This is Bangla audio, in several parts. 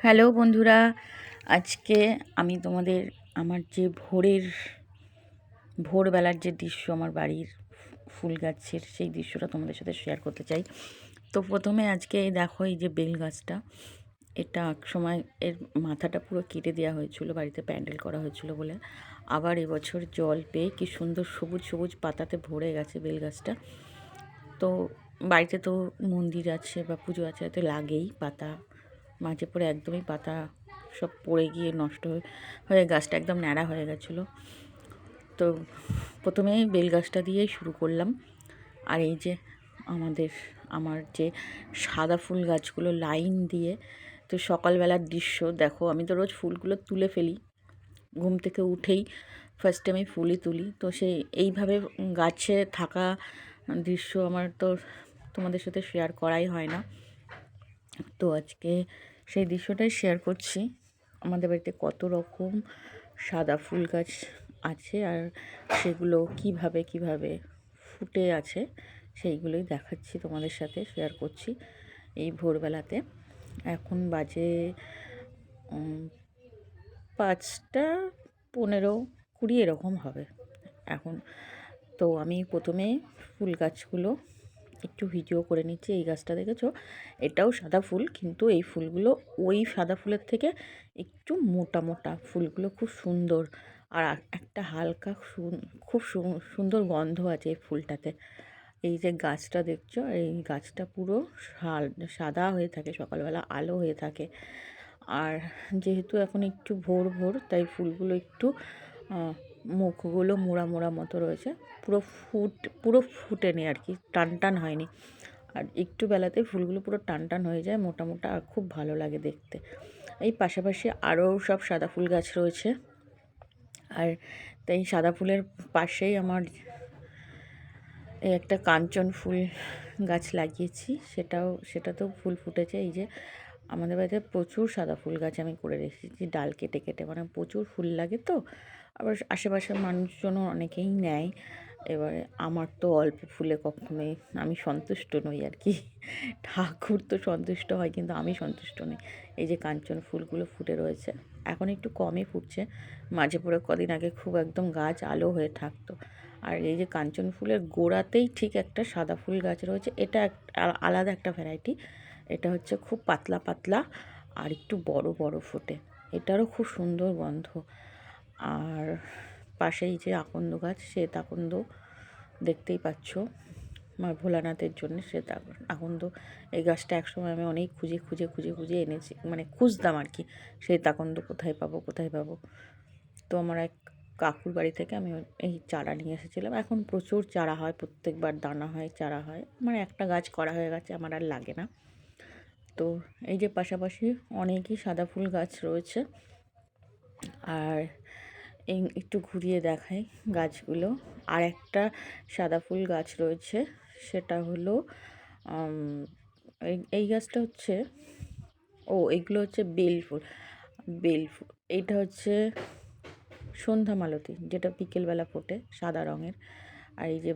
হ্যালো বন্ধুরা, আজকে আমি তোমাদের আমার যে ভোরবেলার যে দৃশ্য আমার বাড়ির ফুল গাছের সেই দৃশ্যটা তোমাদের সাথে শেয়ার করতে চাই। তো প্রথমে আজকে দেখো এই যে বেল গাছটা, এটা এক সময় এর মাথাটা পুরো কেটে দেওয়া হয়েছিল, বাড়িতে প্যান্ডেল করা হয়েছিল বলে। আবার এবছর জল পেয়ে কি সুন্দর সবুজ সবুজ পাতাতে ভরে গেছে বেল গাছটা। তো বাড়িতে তো মন্দির আছে বা পুজো আছে, এতে লাগেই পাতা, মাঝে পড়ে একদমই পাতা সব পড়ে গিয়ে নষ্ট হয়ে গাছটা একদম ন্যাড়া হয়ে গেছিলো। তো প্রথমেই বেল গাছটা দিয়েই শুরু করলাম। আর এই যে আমার যে সাদা ফুল গাছগুলো লাইন দিয়ে, তো সকালবেলার দৃশ্য দেখো। আমি তো রোজ ফুলগুলো তুলে ফেলি, ঘুম থেকে উঠেই ফার্স্ট আমি ফুলই তুলি। তো এইভাবে গাছে থাকা দৃশ্য আমার তো তোমাদের সাথে শেয়ার করাই হয় না। তো আজকে সেই দৃশ্যটাই শেয়ার করছি। আমাদের বাড়িতে কত রকম সাদা ফুল গাছ আছে আর সেগুলো কিভাবে ফুটে আছে সেইগুলোই দেখাচ্ছি, তোমাদের সাথে শেয়ার করছি এই ভোরবেলাতে। এখন বাজে 5:15-20 এরকম হবে এখন। তো আমি প্রথমে ফুল গাছগুলো একটু ভিডিও করে নিচ্ছি। এই গাছটা দেখেছো, এটাও সাদা ফুল, কিন্তু এই ফুলগুলো ওই সাদা ফুলের থেকে একটু মোটা মোটা। ফুলগুলো খুব সুন্দর আর একটা হালকা খুব সুন্দর গন্ধ আছে এই ফুলটাতে। এই যে গাছটা দেখছো, এই গাছটা পুরো সাদা হয়ে থাকে, সকালবেলা আলো হয়ে থাকে। আর যেহেতু এখন একটু ভোর ভোর, তাই ফুলগুলো একটু মুখগুলো মোড়া মোড়া মতো রয়েছে, পুরো ফুটেনি আর কি, টান টান হয়নি। আর একটু বেলাতে ফুলগুলো পুরো টান টান হয়ে যায়, মোটা মোটা, আর খুব ভালো লাগে দেখতে। এই পাশাপাশি আরও সব সাদা ফুল গাছ রয়েছে। আর তাই সাদা ফুলের পাশেই আমার এই একটা কাঞ্চন ফুল গাছ লাগিয়েছি, সেটাতেও ফুল ফুটেছে। এই যে আমাদের বাড়িতে প্রচুর সাদা ফুল গাছ আমি করে রেখেছি, ডাল কেটে কেটে, মানে প্রচুর ফুল লাগে তো। আবার আশেপাশের মানুষজনও অনেকেই নেয়। এবারে আমার তো অল্প ফুলে কখনোই আমি সন্তুষ্ট নই আর কি। ঠাকুর তো সন্তুষ্ট হয়, কিন্তু আমি সন্তুষ্ট নই। এই যে কাঞ্চন ফুলগুলো ফুটে রয়েছে, এখন একটু কমই ফুটছে। মাঝে পড়ে কদিন আগে খুব একদম গাছ আলো হয়ে থাকতো। আর এই যে কাঞ্চন ফুলের গোড়াতেই ঠিক একটা সাদা ফুল গাছ রয়েছে, এটা আলাদা একটা ভ্যারাইটি। এটা হচ্ছে খুব পাতলা পাতলা আর একটু বড় বড় ফোটে, এটারও খুব সুন্দর গন্ধ। আর পাশেই যে আকন্দ গাছ, শ্বেত আকন্দ দেখতেই পাচ্ছ, আমার ভোলানাথের জন্য শ্বেত আকন্দ। এই গাছটা একসময় আমি অনেক খুঁজে খুঁজে খুঁজে খুঁজে এনেছি, মানে খুঁজতাম আর কি, শ্বেত আকন্দ কোথায় পাবো কোথায় পাবো। তো আমার এক কাকুর বাড়ি থেকে আমি এই চারা নিয়ে এসেছিলাম। এখন প্রচুর চারা হয়, প্রত্যেকবার দানা হয়, চারা হয়। আমার একটা গাছ করা হয়ে গেছে, আমার আর লাগে না। তো এই যে পাশাপাশি অনেকই সাদা ফুল গাছ রয়েছে। আর এই একটু ঘুরিয়ে দেখাই গাছগুলো। আর একটা সাদা ফুল গাছ রয়েছে, সেটা হলো এই গাছটা হচ্ছে, এইগুলো হচ্ছে বেল ফুল। এইটা হচ্ছে সন্ধ্যা মালতী, যেটা বিকেলবেলা ফোটে, সাদা রঙের। আর এই যে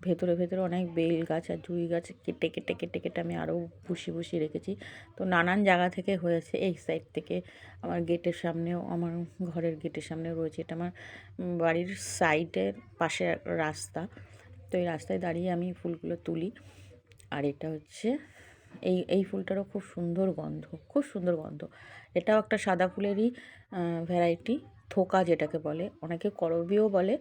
ভেতরে ভেতরে অনেক বেল গাছ আর জুঁই গাছ কেটে কেটে কেটে কেটে আমি আরও বসিয়ে রেখেছি। তো নানান জায়গা থেকে হয়েছে। এই সাইড থেকে আমার গেটের সামনেও, আমার ঘরের গেটের সামনেও রয়েছে। এটা আমার বাড়ির সাইডের পাশে রাস্তা। তো এই রাস্তায় দাঁড়িয়ে আমি ফুলগুলো তুলি। আর এটা হচ্ছে এই ফুলটারও খুব সুন্দর গন্ধ, খুব সুন্দর গন্ধ। এটাও একটা সাদা ফুলেরই ভ্যারাইটি, থোকা যেটাকে বলে, অনেকে করবীও বলে,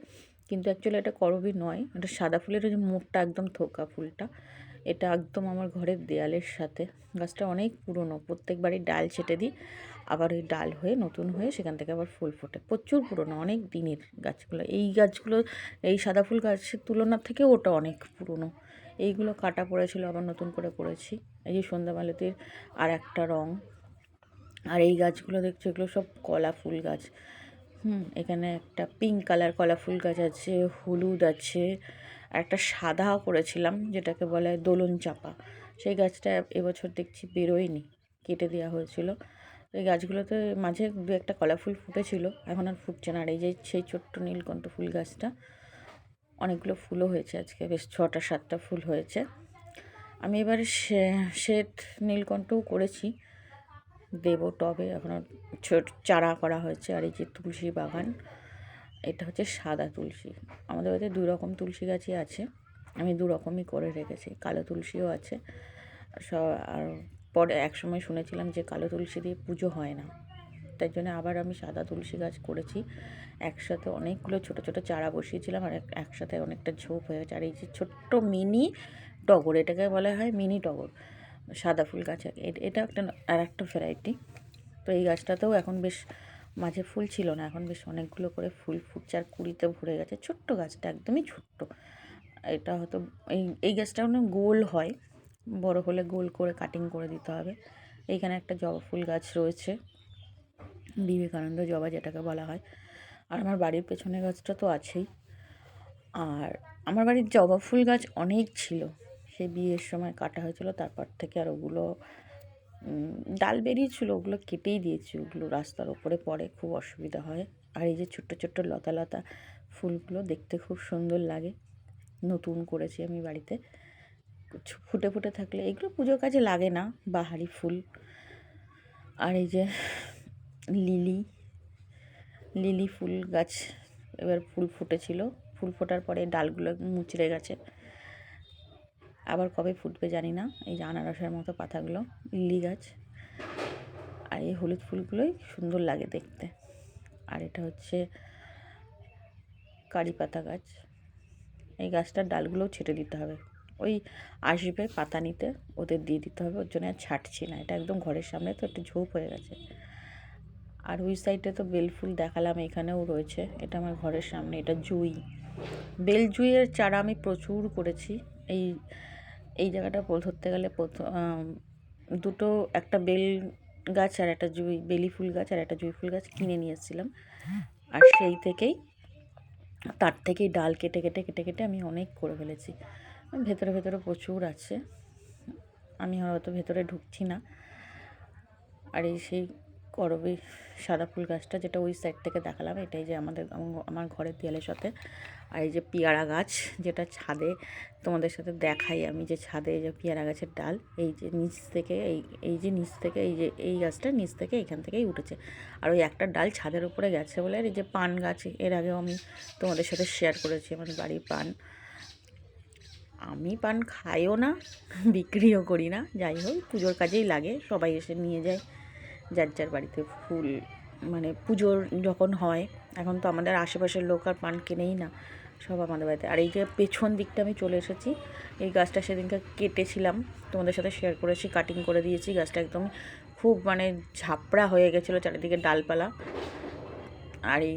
কিন্তু অ্যাকচুয়ালি এটা করবী নয়, এটা সাদা ফুলের যে মুখটা একদম থোকা ফুলটা। এটা একদম আমার ঘরের দেয়ালের সাথে। গাছটা অনেক পুরনো, প্রত্যেকবারই ডাল ছেটে দিই, আবার ওই ডাল হয়ে নতুন হয়ে সেখান থেকে আবার ফুল ফোটে। প্রচুর পুরনো, অনেক দিনের গাছগুলো। এই গাছগুলো এই সাদা ফুল গাছের তুলনার থেকে ওটা অনেক পুরনো। এইগুলো কাটা পড়েছিল, আবার নতুন করে করেছি। এই যে সন্ধ্যামালতির আর একটা রং। আর এই গাছগুলো দেখছো, এগুলো সব কলা ফুল গাছ। এখানে একটা পিঙ্ক কালার কলা ফুল গাছ আছে, হলুদ আছে, আর একটা সাদা করেছিলাম যেটাকে বলে দোলন চাপা। সেই গাছটা এবছর দেখছি বেরোয়নি, কেটে দেওয়া হয়েছিল। এই গাছগুলোতে মাঝে দু একটা কলা ফুল ফুটেছিল, এখন আর ফুটছে না। আর এই যে সেই ছোট্ট নীলকণ্ঠ ফুল গাছটা, অনেকগুলো ফুলও হয়েছে আজকে, বেশ 6টা-7টা ফুল হয়েছে। আমি এবারে শ্বেত নীলকণ্ঠও করেছি, দেবো টবে, এখনও ছোট চারা করা হয়েছে। আর এই যে তুলসী বাগান, এটা হচ্ছে সাদা তুলসী। আমাদের বাড়িতে 2 রকম তুলসী গাছই আছে, আমি 2 রকমই করে রেখেছি। কালো তুলসীও আছে আর পরে একসময় শুনেছিলাম যে কালো তুলসী দিয়ে পুজো হয় না, তাই জন্য আবার আমি সাদা তুলসী গাছ করেছি। একসাথে অনেকগুলো ছোট ছোট চারা বসিয়েছিলাম, আর একসাথে অনেকটা ঝোপ হয়ে গেছে। আর এই যে ছোট্ট মিনি টগর, এটাকে বলা হয় মিনি টগর, সাদা ফুল গাছ। এটা একটা আর একটা ভ্যারাইটি। তো এই গাছটাতেও এখন বেশ মাঝে ফুল ছিল না, এখন বেশ অনেকগুলো করে ফুল ফুটছে, আর কুড়িতে ভরে গেছে। ছোট্ট গাছটা একদমই ছোট্ট। এটা হয়তো এই গাছটা অনেক গোল হয়, বড় হলে গোল করে কাটিং করে দিতে হবে। এইখানে একটা জবা ফুল গাছ রয়েছে, বিবেকানন্দ জবা যেটাকে বলা হয়। আর আমার বাড়ির পেছনের গাছটা তো আছেই। আর আমার বাড়ির জবা ফুল গাছ অনেক ছিল, সে বিয়ের সময় কাটা হয়েছিল, তারপর থেকে আর ওগুলো ডাল বেরিয়েছিল, ওগুলো কেটেই দিয়েছি। ওগুলো রাস্তার ওপরে পড়ে, খুব অসুবিধা হয়। আর এই যে ছোট্ট ছোট্ট লতা লতা ফুলগুলো দেখতে খুব সুন্দর লাগে, নতুন করেছি আমি বাড়িতে। ফুটে ফুটে থাকলে এগুলো পুজোর কাজে লাগে না, বাহারি ফুল। আর এই যে লিলি লিলি ফুল গাছ, এবার ফুল ফুটেছিল, ফুল ফোটার পরে ডালগুলো মুচড়ে গেছে, আবার কবে ফুটবে জানি না। এই যে আনারসের মতো পাতাগুলো, লিলি গাছ। আর এই হলুদ ফুলগুলোই সুন্দর লাগে দেখতে। আর এটা হচ্ছে কারি পাতা গাছ। এই গাছটার ডালগুলোও ছেটে দিতে হবে, ওই আসবে পাতা নিতে, ওদের দিয়ে দিতে হবে, ওর জন্য আর ছাঁটছি না। এটা একদম ঘরের সামনে তো একটু ঝোপ হয়ে গেছে। আর ওই সাইডে তো বেল ফুল দেখালাম, এখানেও রয়েছে। এটা আমার ঘরের সামনে, এটা জুঁই, বেল জুঁইয়ের চারা আমি প্রচুর করেছি। এই এই জায়গাটা ধরতে গেলে দুটো, একটা বেল গাছ আর একটা বেলি ফুল গাছ আর একটা জুঁই ফুল গাছ কিনে নিয়ে এসেছিলাম। আর সেই থেকেই, তার থেকেই ডাল কেটে কেটে কেটে কেটে আমি অনেক করে ফেলেছি। ভেতরে ভেতরে প্রচুর আছে, আমি হয়তো ভেতরে ঢুকছি না। আর এই সেই করবী সাদা ফুল গাছটা, যেটা ওই সাইড থেকে দেখালাম, এটাই যে আমার ঘরের দেয়ালের সাথে। আর এই যে পেয়ারা গাছ, যেটা ছাদে তোমাদের সাথে দেখাই আমি, যে ছাদে এই যে পেয়ারা গাছের ডাল, এই যে নিচ থেকে এই যে নিচ থেকে এই গাছটা নিচ থেকে এখান থেকেই উঠেছে। আর ওই একটা ডাল ছাদের উপরে গেছে বলে। আর এই যে পান গাছ, এর আগেও আমি তোমাদের সাথে শেয়ার করেছি আমার বাড়ির পান। আমি পান খাইও না, বিক্রিও করি না, যাই হোক পুজোর কাজেই লাগে, সবাই এসে নিয়ে যায় যার যার বাড়িতে ফুল, মানে পুজোর যখন হয়। এখন তো আমাদের আশেপাশের লোক আর পান কেনেই না, সব আমাদের বাড়িতে। আর এই যে পেছন দিকটা আমি চলে এসেছি, এই গাছটা সেদিনকে কেটেছিলাম, তোমাদের সাথে শেয়ার করেছি, কাটিং করে দিয়েছি। গাছটা একদম খুব মানে ঝাপড়া হয়ে গেছিলো চারিদিকে ডালপালা। আর এই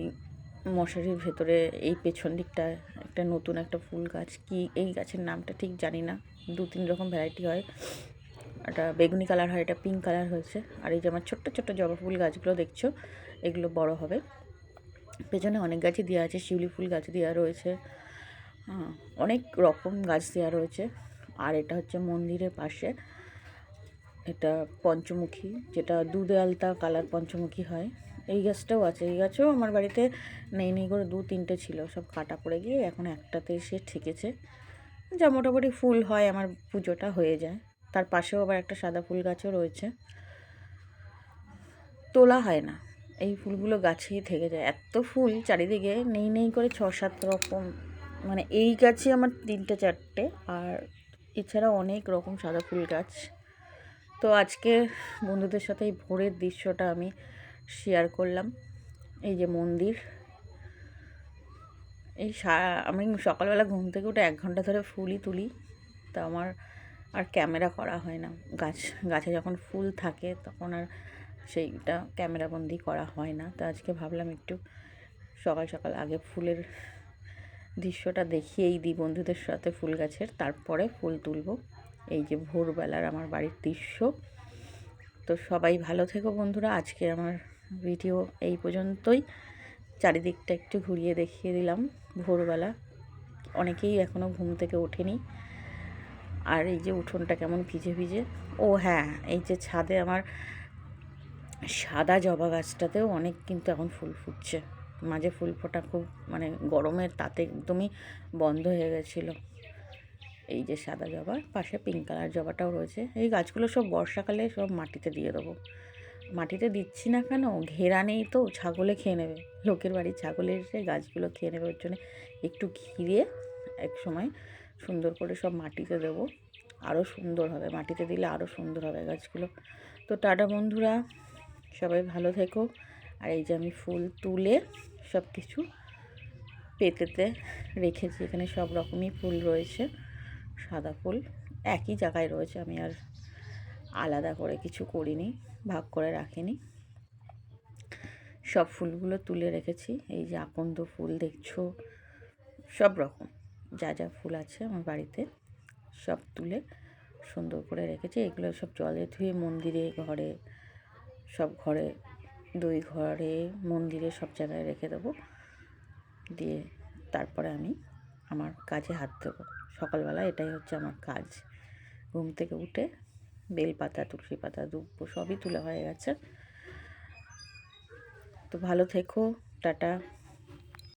মশারির ভেতরে এই পেছন দিকটা একটা নতুন একটা ফুল গাছ, কি এই গাছের নামটা ঠিক জানি না, 2-3 রকম ভ্যারাইটি হয়। একটা বেগুনি কালার হয়, এটা পিঙ্ক কালার হয়েছে। আর এই যে আমার ছোট্ট ছোট্ট জবা ফুল গাছগুলো দেখছো, এগুলো বড় হবে। পেছনে অনেক গাছই দেওয়া আছে, শিউলি ফুল গাছ দেওয়া রয়েছে, অনেক রকম গাছ দেওয়া রয়েছে। আর এটা হচ্ছে মন্দিরের পাশে, এটা পঞ্চমুখী, যেটা দুধে আলতা কালার পঞ্চমুখী হয়, এই গাছটাও আছে। এই গাছও আমার বাড়িতে নেই করে 2-3টে ছিল, সব কাটা পড়ে গিয়ে এখন একটাতে এসে ঠেকেছে, যা মোটামুটি ফুল হয়, আমার পুজোটা হয়ে যায়। তার পাশেও আবার একটা সাদা ফুল গাছও রয়েছে, তোলা হয় না, এই ফুলগুলো গাছেই থেকে যায়। এত ফুল চারিদিকে, নেই করে 6-7 রকম, মানে এই গাছে আমার 3-4টে, আর এছাড়া অনেক রকম সাদা ফুল গাছ। তো আজকে বন্ধুদের সাথে এই ভোরের দৃশ্যটা আমি শেয়ার করলাম। এই যে মন্দির, আমি সকালবেলা ঘুম থেকে উঠে 1 ঘন্টা ধরে ফুলই তুলি, তা আমার আর ক্যামেরা করা হয় না। গাছে যখন ফুল থাকে তখন আর সেইটা ক্যামেরাবন্দি করা হয় না। তো আজকে ভাবলাম একটু সকাল সকাল আগে ফুলের দৃশ্যটা দেখিয়েই দিই বন্ধুদের সাথে ফুল গাছের, তারপরে ফুল তুলব। এই যে ভোরবেলার আমার বাড়ির দৃশ্য। তো সবাই ভালো থেকো বন্ধুরা, আজকে আমার ভিডিও এই পর্যন্তই। চারিদিকটা একটু ঘুরিয়ে দেখিয়ে দিলাম ভোরবেলা, অনেকেই এখনও ঘুম থেকে ওঠেনি। আর এই যে উঠোনটা কেমন ভিজে ভিজে। ও হ্যাঁ, এই যে ছাদে আমার সাদা জবা গাছটাতেও অনেক কিন্তু এখন ফুল ফুটছে। মাঝে ফুল ফোটা খুব মানে গরমের তাতে একদমই বন্ধ হয়ে গেছিলো। এই যে সাদা জবা, পাশে পিঙ্ক কালার জবাটাও রয়েছে। এই গাছগুলো সব বর্ষাকালে সব মাটিতে দিয়ে দেবো, মাটিতে দিচ্ছি না কেন, ঘেরা নেই তো, ছাগলে খেয়ে নেবে, লোকের বাড়ির ছাগলের এসে গাছগুলো খেয়ে নেবে। ওর জন্য একটু ঘিরে এক সময় সুন্দর করে সব মাটিতে দেবো, আরও সুন্দর হবে, মাটিতে দিলে আরও সুন্দর হবে গাছগুলো। তো টাটা বন্ধুরা, সবাই ভালো থেকো। আর এই যে আমি ফুল তুলে সব কিছু পেতেতে রেখেছি, এখানে সব রকমই ফুল রয়েছে, সাদা ফুল একই জায়গায় রয়েছে, আমি আর আলাদা করে কিছু করিনি, ভাগ করে রাখিনি। সব ফুলগুলো তুলে রেখেছি, এই যে আকন্দ ফুল দেখছো, সব রকম যা যা ফুল আছে আমার বাড়িতে সব তুলে সুন্দর করে রেখেছি। এগুলো সব জলে ধুয়ে মন্দিরে, ঘরে, সব ঘরে, দুই ঘরে, মন্দিরে, সব জায়গায় রেখে দেবো। দিয়ে তারপরে আমি আমার কাজে হাত দেবো। সকালবেলা এটাই হচ্ছে আমার কাজ। ঘুম থেকে উঠে বেলপাতা, তুলসী পাতা, ধূপ সবই তোলা হয়ে গেছে। তো ভালো থেকো, টাটা।